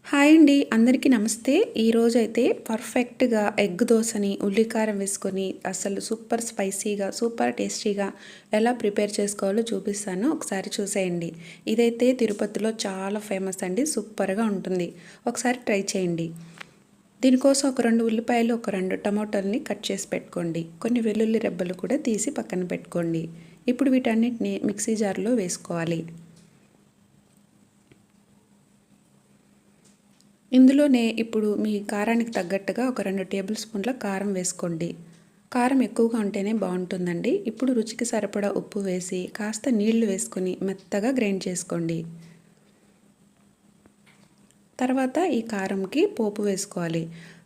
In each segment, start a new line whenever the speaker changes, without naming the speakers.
Hi అండి, అందరికీ నమస్తే. ఈరోజైతే పర్ఫెక్ట్గా ఎగ్ దోశని ఉల్లికారం వేసుకొని అసలు సూపర్ స్పైసీగా సూపర్ టేస్టీగా ఎలా ప్రిపేర్ చేసుకోవాలో చూపిస్తాను. ఒకసారి చూసేయండి. ఇదైతే తిరుపతిలో చాలా ఫేమస్ అండి, సూపర్గా ఉంటుంది. ఒకసారి ట్రై చేయండి. దీనికోసం ఒక 2 ఉల్లిపాయలు, ఒక 2 టమాటాలని కట్ చేసి పెట్టుకోండి. కొన్ని వెల్లుల్లి రెబ్బలు కూడా తీసి పక్కన పెట్టుకోండి. ఇప్పుడు వీటన్నిటిని మిక్సీ జార్లో వేసుకోవాలి. ఇందులోనే ఇప్పుడు మీ కారానికి తగ్గట్టుగా ఒక 2 టేబుల్ స్పూన్ల కారం వేసుకోండి. కారం ఎక్కువగా ఉంటేనే బాగుంటుందండి. ఇప్పుడు రుచికి సరిపడా ఉప్పు వేసి కాస్త నీళ్లు వేసుకొని మెత్తగా గ్రైండ్ చేసుకోండి. తర్వాత ఈ కారంకి పోపు వేసుకోవాలి.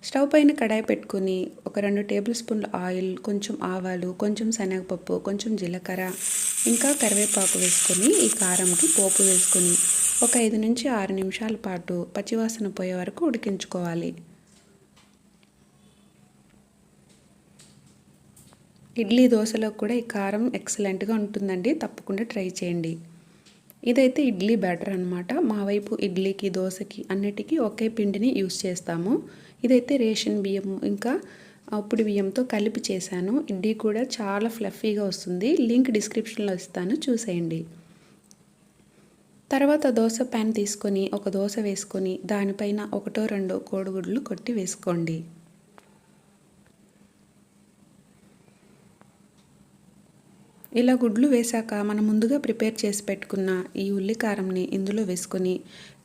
స్టవ్ పైన కడాయి పెట్టుకుని ఒక 2 టేబుల్ స్పూన్ల ఆయిల్, కొంచెం ఆవాలు, కొంచెం శనగపప్పు, కొంచెం జీలకర్ర, ఇంకా కరివేపాకు వేసుకొని ఈ కారంకి పోపు వేసుకొని ఒక 5 నుంచి 6 నిమిషాల పాటు పచ్చివాసన పోయే వరకు ఉడికించుకోవాలి. ఇడ్లీ దోశలో కూడా ఈ కారం ఎక్సలెంట్గా ఉంటుందండి, తప్పకుండా ట్రై చేయండి. ఇదైతే ఇడ్లీ బ్యాటర్ అనమాట. మా వైపు ఇడ్లీకి, దోశకి అన్నిటికీ ఒకే పిండిని యూస్ చేస్తాము. ఇదైతే రేషన్ బియ్యం ఇంకా ఉప్పుడు బియ్యంతో కలిపి చేశాను. ఇడ్లీ కూడా చాలా ఫ్లఫీగా వస్తుంది. లింక్ డిస్క్రిప్షన్లో ఇస్తాను, చూసేయండి. తర్వాత దోశ ప్యాన్ తీసుకొని ఒక దోశ వేసుకొని దానిపైన 1-2 కోడిగుడ్లు కొట్టి వేసుకోండి. ఇలా గుడ్లు వేశాక మనం ముందుగా ప్రిపేర్ చేసి పెట్టుకున్న ఈ ఉల్లి కారంని ఇందులో వేసుకొని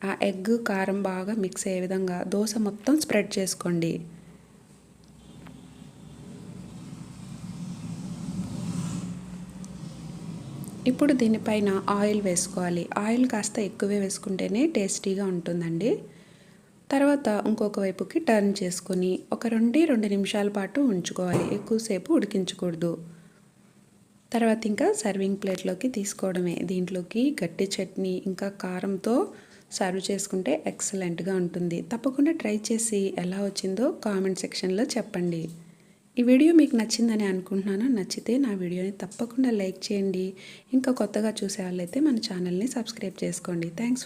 ఆ ఎగ్ కారం బాగా మిక్స్ అయ్యే విధంగా దోశ మొత్తం స్ప్రెడ్ చేసుకోండి. ఇప్పుడు దీనిపైన ఆయిల్ వేసుకోవాలి. ఆయిల్ కాస్త ఎక్కువే వేసుకుంటేనే టేస్టీగా ఉంటుందండి. తర్వాత ఇంకొక వైపుకి టర్న్ చేసుకొని ఒక 2 నిమిషాల పాటు ఉంచుకోవాలి. ఎక్కువసేపు ఉడికించకూడదు. తర్వాత ఇంకా సర్వింగ్ ప్లేట్లోకి తీసుకోవడమే. దీంట్లోకి గట్టి చట్నీ ఇంకా కారంతో సర్వ్ చేసుకుంటే ఎక్సలెంట్గా ఉంటుంది. తప్పకుండా ట్రై చేసి ఎలా వచ్చిందో కామెంట్ సెక్షన్లో చెప్పండి. ఈ వీడియో మీకు నచ్చిందని అనుకుంటున్నాను. నచ్చితే నా వీడియోని తప్పకుండా లైక్ చేయండి. ఇంకా కొత్తగా చూసే వాళ్ళైతే మన ఛానల్ని సబ్స్క్రైబ్ చేసుకోండి. Thanks for